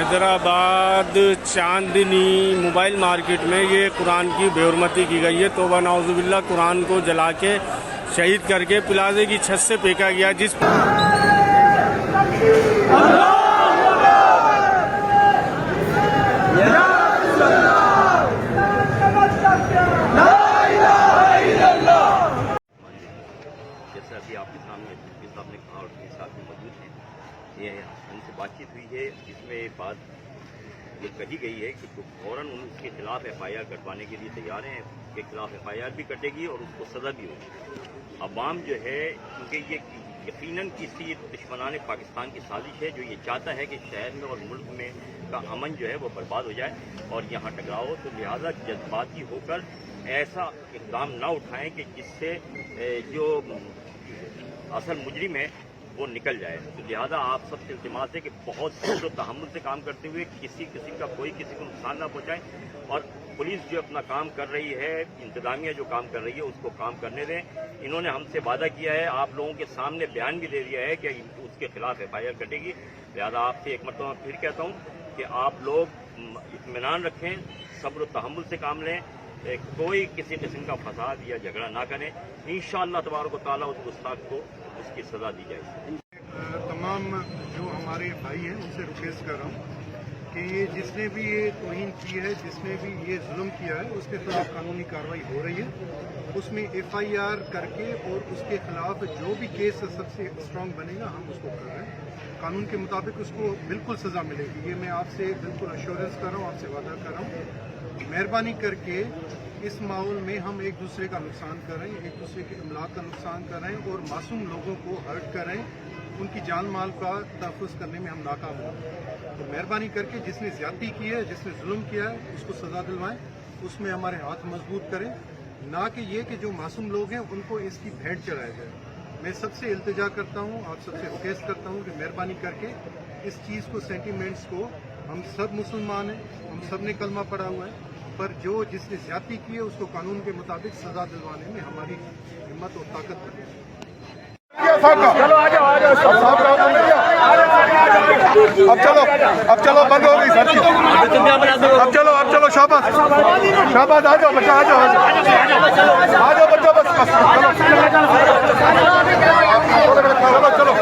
حیدرآباد چاندنی mobile market میں یہ قرآن کی بے حرمتی کی گئی ہے. توبہ نعوذ باللہ. قرآن کو جلا کے شہید کر کے پلازے کی چھت سے پھینکا گیا. جس جیسا ابھی آپ کے سامنے صاحب نے کہا اور کے ساتھ میں موجود ہیں، یہ ان سے بات چیت ہوئی ہے جس میں بات یہ کہی گئی ہے کہ فوراً ان کے خلاف ایف آئی آر کٹوانے کے لیے تیار ہیں. کے خلاف ایف آئی آر بھی کٹے گی اور اس کو سزا بھی ہوگی. عوام جو ہے کیونکہ یہ یقیناً کسی دشمنان پاکستان کی سازش ہے جو یہ چاہتا ہے کہ شہر میں اور ملک میں کا امن جو ہے وہ برباد ہو جائے اور یہاں ٹکراؤ. تو لہٰذا جذباتی ہو کر ایسا اقدام نہ اٹھائیں کہ جس سے جو اصل مجرم ہے وہ نکل جائے. تو لہٰذا آپ سب سے التماس ہے کہ بہت صبر و تحمل سے کام کرتے ہوئے کسی کو نقصان نہ پہنچائیں اور پولیس جو اپنا کام کر رہی ہے، انتظامیہ جو کام کر رہی ہے اس کو کام کرنے دیں. انہوں نے ہم سے وعدہ کیا ہے، آپ لوگوں کے سامنے بیان بھی دے دیا ہے کہ اس کے خلاف ایف آئی آر کٹے گی. لہٰذا آپ سے ایک مرتبہ پھر کہتا ہوں کہ آپ لوگ اطمینان رکھیں، صبر و تحمل سے کام لیں، کوئی کسی قسم کا فساد یا جھگڑا نہ کریں. انشاءاللہ تبارک و تعالیٰ اس گستاخ کو اس کی سزا دی جائے. تمام جو ہمارے بھائی ہیں ان سے ریکویسٹ کر رہا ہوں کہ یہ جس نے بھی یہ توہین کی ہے، جس نے بھی یہ ظلم کیا ہے، اس کے خلاف قانونی کارروائی ہو رہی ہے. اس میں ایف آئی آر کر کے اور اس کے خلاف جو بھی کیس سب سے اسٹرانگ بنے گا ہم اس کو کر رہے ہیں. قانون کے مطابق اس کو بالکل سزا ملے گی. یہ میں آپ سے بالکل ایشورنس کر رہا ہوں، آپ سے وعدہ کر رہا ہوں. مہربانی کر کے اس ماحول میں ہم ایک دوسرے کا نقصان کر رہے ہیں، ایک دوسرے کے املاک کا نقصان کر رہے ہیں اور معصوم لوگوں کو ہرٹ کر رہے ہیں. ان کی جان مال کا تحفظ کرنے میں ہم ناکام ہوں. تو مہربانی کر کے جس نے زیادتی کی ہے، جس نے ظلم کیا ہے، اس کو سزا دلوائیں. اس میں ہمارے ہاتھ مضبوط کریں، نہ کہ یہ کہ جو معصوم لوگ ہیں ان کو اس کی بھیٹ چڑھایا جائے. میں سب سے التجا کرتا ہوں، آپ سب سے ریکویسٹ کرتا ہوں کہ مہربانی کر کے اس چیز کو، سینٹیمنٹس کو، ہم سب مسلمان ہیں، ہم سب نے کلمہ پڑھا ہوا ہے، پر جو جس نے زیادتی کی ہے اس کو قانون کے مطابق سزا دلوانے میں ہماری ہمت اور طاقت بنے. اب چلو بند ہو گئی سر. اب چلو شاباش شاباش. آ جاؤ بچہ، آ جاؤ بچہ. بس چلو